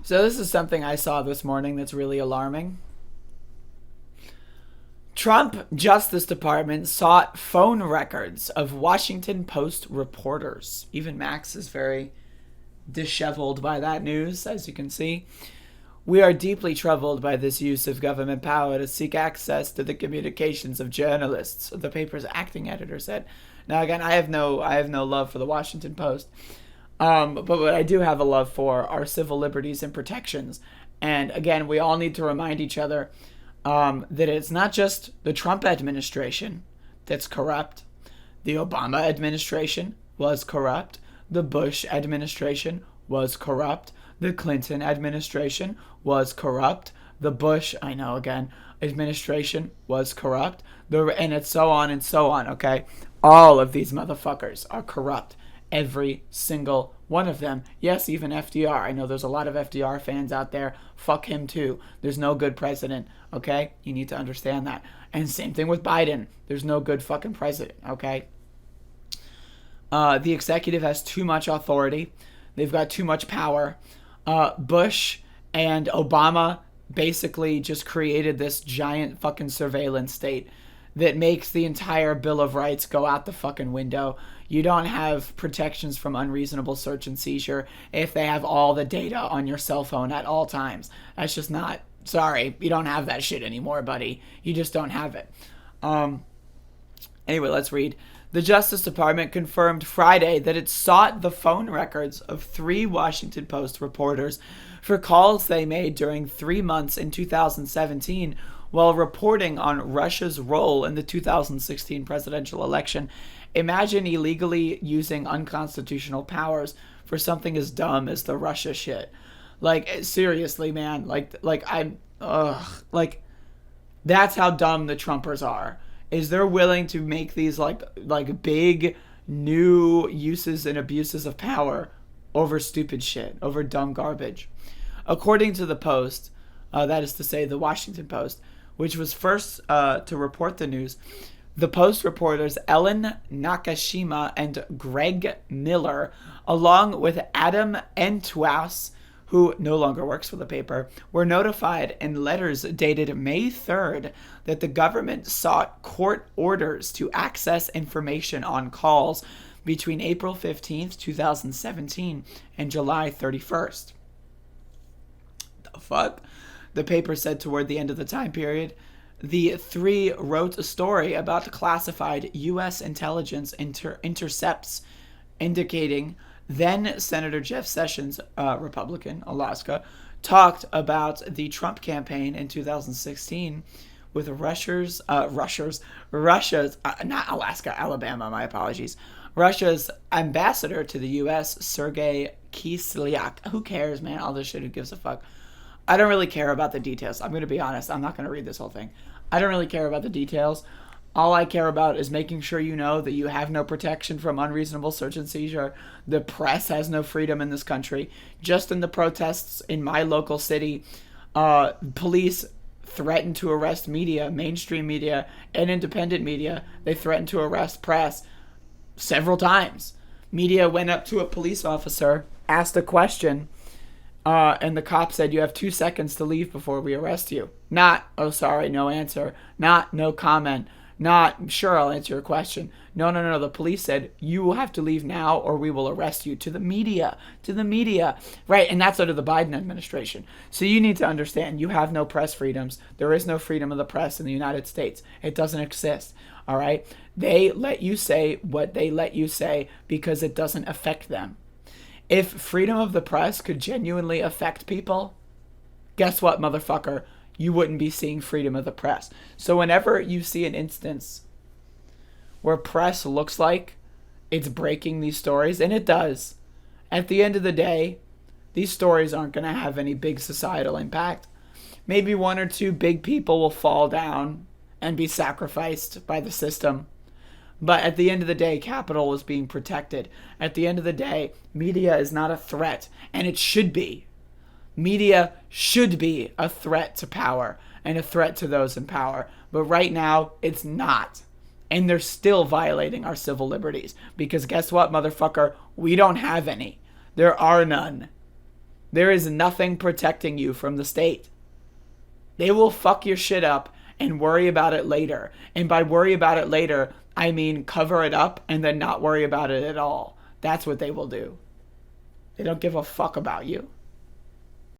So this is something I saw this morning that's really alarming. Trump Justice Department sought phone records of Washington Post reporters. Even Max is very disheveled by that news, as you can see. We are deeply troubled by this use of government power to seek access to the communications of journalists, the paper's acting editor said. Now, again, I have no love for the Washington Post, but what I do have a love for are civil liberties and protections. And again, we all need to remind each other that it's not just the Trump administration that's corrupt. The Obama administration was corrupt. The Bush administration was corrupt. The Clinton administration was corrupt. The Bush, administration was corrupt. And it's so on and so on, okay? All of these motherfuckers are corrupt. Every single one of them. Yes, even FDR. I know there's a lot of FDR fans out there. Fuck him too. There's no good president, okay? You need to understand that. And same thing with Biden. There's no good fucking president, okay? The executive has too much authority. They've got too much power. Bush and Obama basically just created this giant fucking surveillance state that makes the entire Bill of Rights go out the fucking window. You don't have protections from unreasonable search and seizure if they have all the data on your cell phone at all times. That's just not, sorry, you don't have that shit anymore, buddy. You just don't have it. Anyway, let's read. The Justice Department confirmed Friday that it sought the phone records of 3 Washington Post reporters for calls they made during 3 months in 2017 while reporting on Russia's role in the 2016 presidential election. Imagine illegally using unconstitutional powers for something as dumb as the Russia shit. Like, seriously, man. That's how dumb the Trumpers are. Is they're willing to make these like big new uses and abuses of power over stupid shit, over dumb garbage. According to the Post, that is to say the Washington Post, which was first to report the news, the Post reporters Ellen Nakashima and Greg Miller, along with Adam Entous, who no longer works for the paper, were notified in letters dated May 3rd that the government sought court orders to access information on calls between April 15th, 2017 and July 31st. The fuck? The paper said toward the end of the time period, the 3 wrote a story about classified U.S. intelligence intercepts indicating then Senator Jeff Sessions, Republican, Alaska, talked about the Trump campaign in 2016 with Russia's, not Alaska, Alabama, my apologies, Russia's ambassador to the U.S., Sergei Kislyak. Who cares, man? All this shit, who gives a fuck? I don't really care about the details. I'm going to be honest. I'm not going to read this whole thing. I don't really care about the details. All I care about is making sure you know that you have no protection from unreasonable search and seizure. The press has no freedom in this country. Just in the protests in my local city, police threatened to arrest media, mainstream media, and independent media. They threatened to arrest press several times. Media went up to a police officer, asked a question, and the cop said, "You have 2 seconds to leave before we arrest you." Not, "Oh, sorry, no answer." Not, "No comment." Not, "Sure, I'll answer your question." No. The police said, "You will have to leave now or we will arrest you." To the media. Right, and that's under the Biden administration. So you need to understand, you have no press freedoms. There is no freedom of the press in the United States. It doesn't exist, all right? They let you say what they let you say because it doesn't affect them. If freedom of the press could genuinely affect people, guess what, motherfucker? You wouldn't be seeing freedom of the press. So whenever you see an instance where press looks like it's breaking these stories, and it does, at the end of the day, these stories aren't going to have any big societal impact. Maybe 1 or 2 big people will fall down and be sacrificed by the system. But at the end of the day, capital is being protected. At the end of the day, media is not a threat, and it should be. Media should be a threat to power and a threat to those in power. But right now, it's not. And they're still violating our civil liberties. Because guess what, motherfucker? We don't have any. There are none. There is nothing protecting you from the state. They will fuck your shit up and worry about it later. And by worry about it later, I mean cover it up and then not worry about it at all. That's what they will do. They don't give a fuck about you.